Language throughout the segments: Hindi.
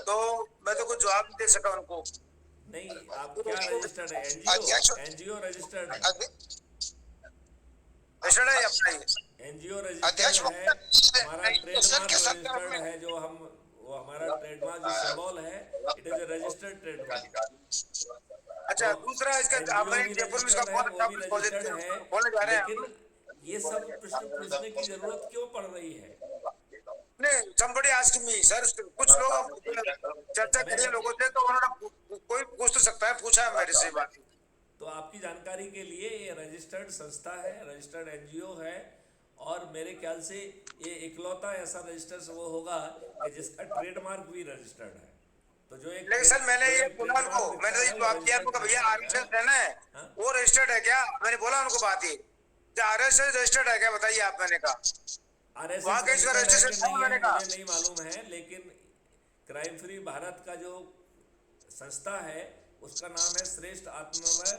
तो मैं तो कुछ जवाब नहीं दे सका उनको। नहीं, आप तो क्या उनको रजिस्टर्ड है? एनजीओ? अध्यक्ष एनजीओ रजिस्टर्ड है? रजिस्टर्ड है अपना ये। एनजीओ रजिस्टर्ड अध्यक्ष है। महोदय, हमारा रजिस्ट्रेशन ट्रेडमार्क के संदर्भ रजिस्टर्ड में। है, जो हम, वो हमारा ट्रेडमार्क जो सिंबल है, it is a registered trademark. तो अच्छा, दूसरा इसका एनजीओ अपने भी जयपुर में इसका रजिस्टर्ड है, बहुत वो अच्छा भी ऑफिस रजिस्टर्ड है। खोलने जा रहे हैं लेकिन हम। ये सब प्रश्न पूछने की जरूरत क्यों पड़ रही है? नहीं, somebody asked me, सर, कुछ लोग चर्चा मैं, करिए लोगों से, तो उन्होंने कोई पूछ तो सकता है, पूछा है मेरे से बात। तो आपकी जानकारी के लिए, ये रजिस्टर्ड संस्था है, रजिस्टर्ड एनजीओ है। और मेरे ख्याल से ये इकलौता ऐसा रजिस्टर्ड वो होगा कि जिसका ट्रेडमार्क भी रजिस्टर्ड है। तो लेकिन सर, मैंने जो ये एक बोला उनको, ट्रेडमार्क दिखता मैंने तो ये है वो जवाब दिया रजिस्टर्ड आपको कि भैया ट्रेडमार्क है। आरएसएस है ना, हाँ? वो रजिस्टर्ड है क्या? मैंने बोला उनको बात ही, आरएसएस रजिस्टर्ड है क्या, बताइए आप। मैंने कहा वहां आरएसएस कहीं इसका रजिस्टर्ड है कि रजिस्ट्रेशन था, नहीं है मैंने कहा। मुझे नहीं मालूम है, लेकिन क्राइम फ्री भारत का जो संस्था है, उसका नाम है श्रेष्ठ आत्ममय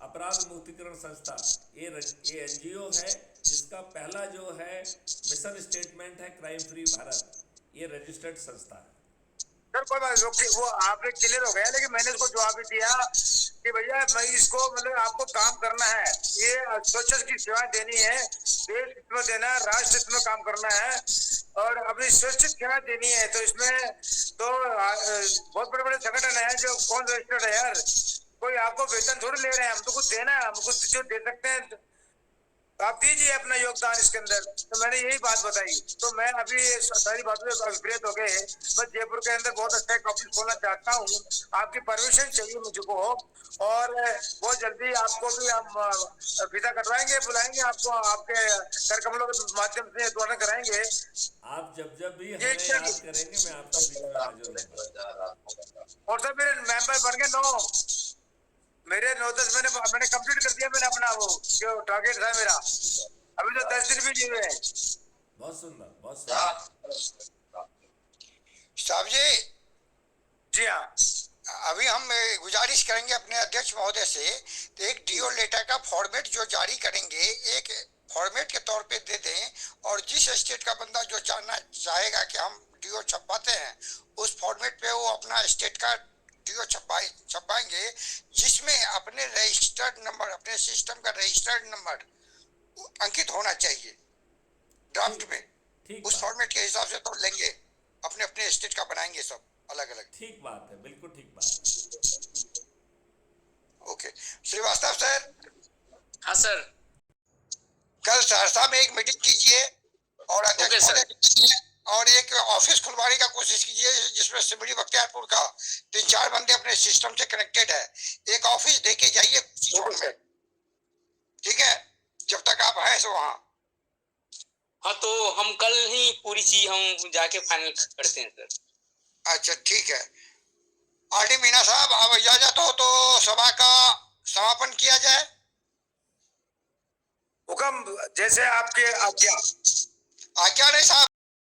अपराध मुक्तिकरण संस्था। ये एनजीओ है, जिसका पहला जो है मिशन स्टेटमेंट है क्राइम फ्री भारत। ये रजिस्टर्ड संस्था है। सर कोई बात नहीं, वो आपने क्लियर हो गया, लेकिन मैंने उसको जवाब भी दिया कि भैया मैं इसको, मतलब आपको काम करना है, ये स्वच्छ की सेवाएं देनी है, देश हित में देना है, राष्ट्र हित में काम करना है, और अपनी स्वच्छ सेवा देनी है। तो इसमें तो बहुत बड़े बड़े संगठन है जो कौन रजिस्टर्ड है यार। कोई आपको वेतन थोड़ी ले रहे हैं, हम तो कुछ देना है, हम कुछ जो दे सकते हैं आप दीजिए अपना योगदान इसके अंदर। तो मैंने यही बात बताई। तो मैं अभी सारी बातों से अभिप्रेत हो गए। मैं जयपुर के अंदर बहुत अच्छा एक ऑफिस खोलना चाहता हूँ, आपकी परमिशन चाहिए मुझको, और बहुत जल्दी आपको भी हम वीजा कटवाएंगे, बुलाएंगे आपको, आपके कर कमलों के माध्यम से द्वारा कराएंगे। आप जब जब भी ये हमें याद करेंगे, मैं आपके बीच में हाजिर हूँ। और सर मेरे मेंबर बन गए 9, मेरे 9-10 मैंने कंप्लीट कर दिया, मैंने अपना वो जो टारगेट था मेरा, अभी तो 10 दिन भी नहीं हुए हैं। बहुत सुंदर, बहुत सुंदर। साहब जी, जी हाँ। अभी हम गुजारिश करेंगे अपने अध्यक्ष महोदय से, तो एक डीओ लेटर का फॉर्मेट जो जारी करेंगे, एक फॉर्मेट के तौर पे दे दें, और जिस स्टेट का बंदा जो जानना चाहेगा कि हम डीओ छपवाते हैं, उस फॉर्मेट पे वो अपना स्टेट का डीओ छपवाएंगे, जिसमें अपने रजिस्टर्ड नंबर, अपने सिस्टम का रजिस्टर्ड नंबर अंकित होना चाहिए ड्राफ्ट में। ठीक उस बात, फॉर्मेट के हिसाब से तो लेंगे, अपने अपने स्टेट का बनाएंगे सब अलग अलग। ठीक बात है, बिल्कुल ठीक बात है। Okay Srivastava sir. हाँ सर। कल सहरसा में एक मीटिंग कीजिए, और अध्यक्ष महोदय कीजिए, और एक ऑफिस खुलवाने का कोशिश कीजिए, जिसमें सिमरी बख्तियारपुर का 3-4 बंदे अपने सिस्टम से कनेक्टेड है। एक ऑफिस दे के जाइए जोन में, ठीक है, जब तक आप हैं सो वहाँ। हाँ, तो हम कल ही पूरी चीज हम जाके फाइनल करते हैं सर। अच्छा ठीक है। आरडी मीना साहब, अब इजाजत हो तो सभा का समापन किया जाए। हुक्म जैसे आपके आज्ञा। आज्ञा नहीं साहब।